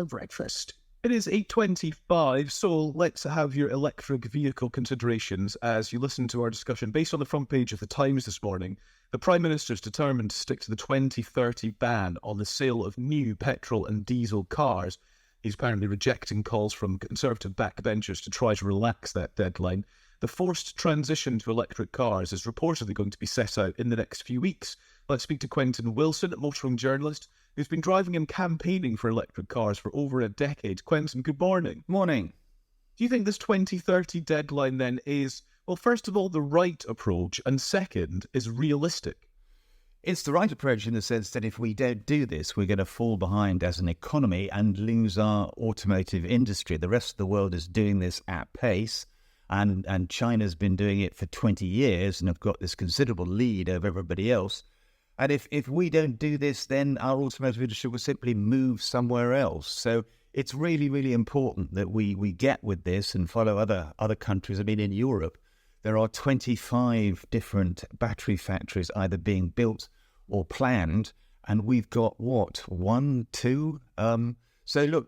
breakfast. It is 8:25, so let's have your electric vehicle considerations as you listen to our discussion. Based on the front page of the Times this morning, the Prime Minister's determined to stick to the 2030 ban on the sale of new petrol and diesel cars. He's apparently rejecting calls from Conservative backbenchers to try to relax that deadline. The forced transition to electric cars is reportedly going to be set out in the next few weeks. Let's speak to Quentin Willson, a motoring journalist who's been driving and campaigning for electric cars for over a decade. Quentin, good morning. Morning. Do you think this 2030 deadline then is, well, first of all, the right approach, and second, is realistic? It's the right approach in the sense that if we don't do this, we're going to fall behind as an economy and lose our automotive industry. The rest of the world is doing this at pace, and China's been doing it for 20 years and have got this considerable lead over everybody else. And if we don't do this, then our automotive industry will simply move somewhere else. So it's really, really important that we get with this and follow other countries. I mean, in Europe, there are 25 different battery factories either being built or planned, and we've got, what, 1, 2? So look,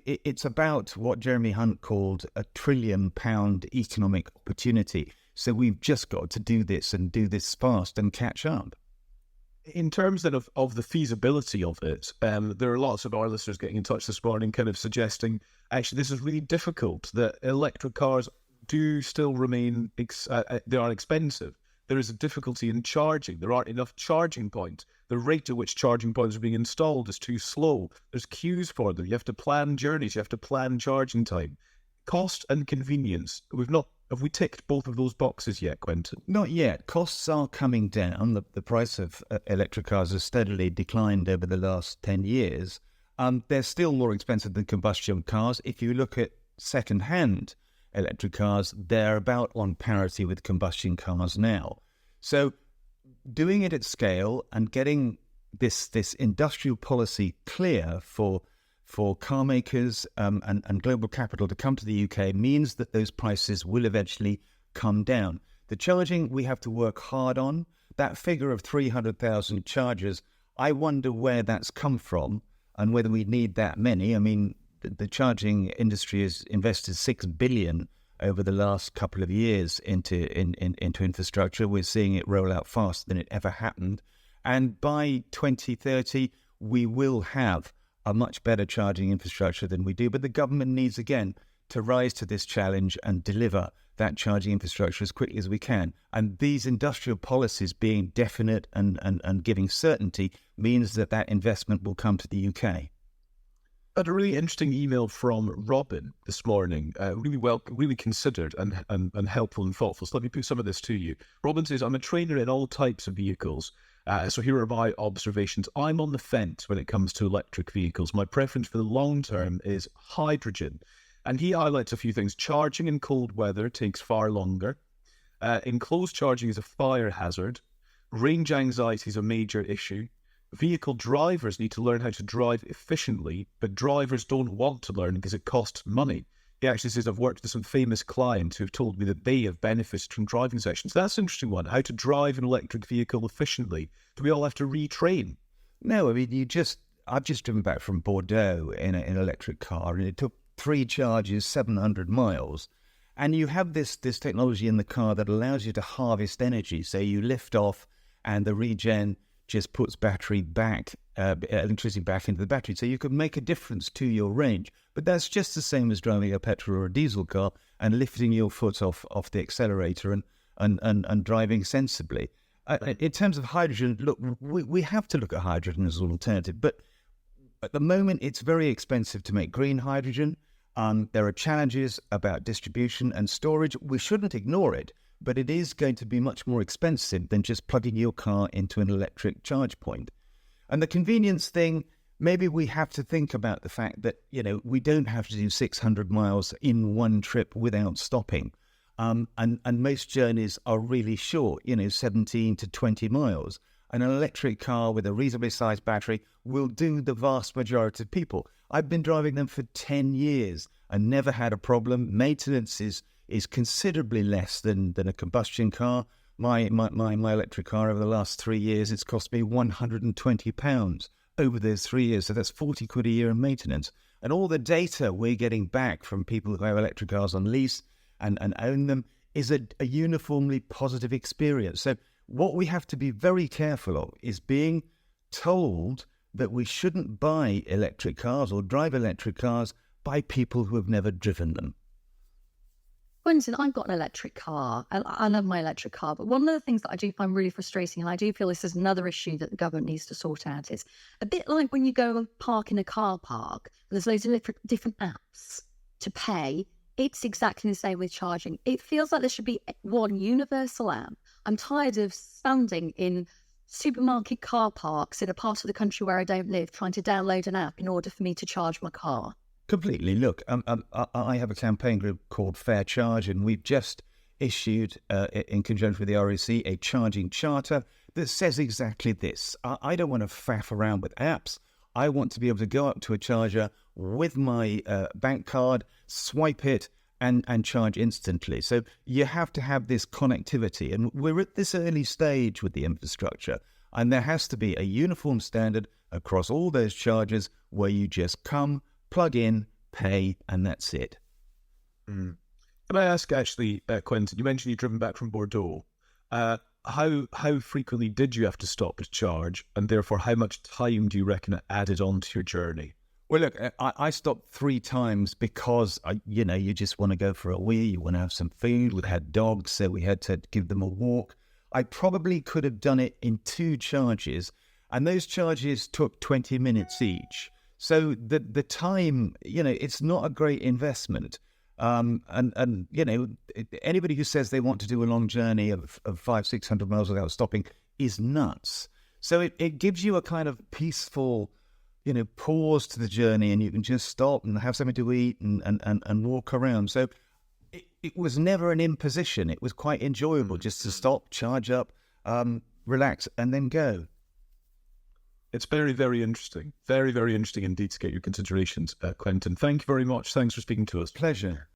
it's about what Jeremy Hunt called a £1 trillion economic opportunity. So we've just got to do this and do this fast and catch up. In terms then of the feasibility of it, there are lots of our listeners getting in touch this morning kind of suggesting, actually, this is really difficult, that electric cars do still remain, they are expensive. There is a difficulty in charging. There aren't enough charging points. The rate at which charging points are being installed is too slow. There's queues for them. You have to plan journeys. You have to plan charging time. Cost and convenience. Have we ticked both of those boxes yet, Quentin? Not yet. Costs are coming down. The price of electric cars has steadily declined over the last 10 years. They're still more expensive than combustion cars. If you look at second-hand electric cars, they're about on parity with combustion cars now. So doing it at scale and getting this industrial policy clear for car makers and global capital to come to the UK means that those prices will eventually come down. The charging we have to work hard on. That figure of 300,000 chargers, I wonder where that's come from and whether we need that many. I mean, the charging industry has invested $6 billion over the last couple of years into infrastructure. We're seeing it roll out faster than it ever happened. And by 2030, we will have a much better charging infrastructure than we do. But the government needs, again, to rise to this challenge and deliver that charging infrastructure as quickly as we can. And these industrial policies being definite and giving certainty means that investment will come to the UK. I had a really interesting email from Robin this morning, really considered and helpful and thoughtful. So let me put some of this to you. Robin says, I'm a trainer in all types of vehicles. So here are my observations. I'm on the fence when it comes to electric vehicles. My preference for the long term is hydrogen. And he highlights a few things. Charging in cold weather takes far longer. Enclosed charging is a fire hazard. Range anxiety is a major issue. Vehicle drivers need to learn how to drive efficiently, but drivers don't want to learn because it costs money. He actually says, I've worked with some famous clients who have told me that they have benefited from driving sessions. That's an interesting one. How to drive an electric vehicle efficiently. Do we all have to retrain? No, I mean, I've just driven back from Bordeaux in an electric car, and it took 3 charges, 700 miles. And you have this technology in the car that allows you to harvest energy. So you lift off and the regen just puts electricity back into the battery. So you could make a difference to your range. But that's just the same as driving a petrol or a diesel car and lifting your foot off the accelerator and driving sensibly. In terms of hydrogen, look, we have to look at hydrogen as an alternative. But at the moment, it's very expensive to make green hydrogen. There are challenges about distribution and storage. We shouldn't ignore it, but it is going to be much more expensive than just plugging your car into an electric charge point. And the convenience thing, maybe we have to think about the fact that, we don't have to do 600 miles in one trip without stopping. And most journeys are really short, 17 to 20 miles. An electric car with a reasonably sized battery will do the vast majority of people. I've been driving them for 10 years and never had a problem. Maintenance is considerably less than a combustion car. My electric car over the last 3 years, it's cost me £120 over those 3 years. So that's 40 quid a year in maintenance. And all the data we're getting back from people who have electric cars on lease and own them is a uniformly positive experience. So what we have to be very careful of is being told that we shouldn't buy electric cars or drive electric cars by people who have never driven them. Quentin, I've got an electric car. I love my electric car, but one of the things that I do find really frustrating, and I do feel this is another issue that the government needs to sort out, is a bit like when you go and park in a car park, and there's loads of different apps to pay. It's exactly the same with charging. It feels like there should be one universal app. I'm tired of standing in supermarket car parks in a part of the country where I don't live, trying to download an app in order for me to charge my car. Completely. Look, I have a campaign group called FairCharge, and we've just issued, in conjunction with the REC, a charging charter that says exactly this. I don't want to faff around with apps. I want to be able to go up to a charger with my bank card, swipe it, and charge instantly. So you have to have this connectivity. And we're at this early stage with the infrastructure. And there has to be a uniform standard across all those chargers where you just come, plug in, pay, and that's it. Can I ask, actually, Quentin, you mentioned you'd driven back from Bordeaux. How frequently did you have to stop to charge, and therefore how much time do you reckon it added on to your journey? Well, look, I stopped 3 times because, you just want to go for a wee, you want to have some food. We had dogs, so we had to give them a walk. I probably could have done it in 2 charges, and those charges took 20 minutes each. So the time, it's not a great investment. Anybody who says they want to do a long journey of 500-600 miles without stopping is nuts. So it gives you a kind of peaceful, pause to the journey, and you can just stop and have something to eat and walk around. So it was never an imposition. It was quite enjoyable just to stop, charge up, relax, and then go. It's very, very interesting. Very, very interesting indeed to get your considerations, Quentin. Thank you very much. Thanks for speaking to us. Pleasure.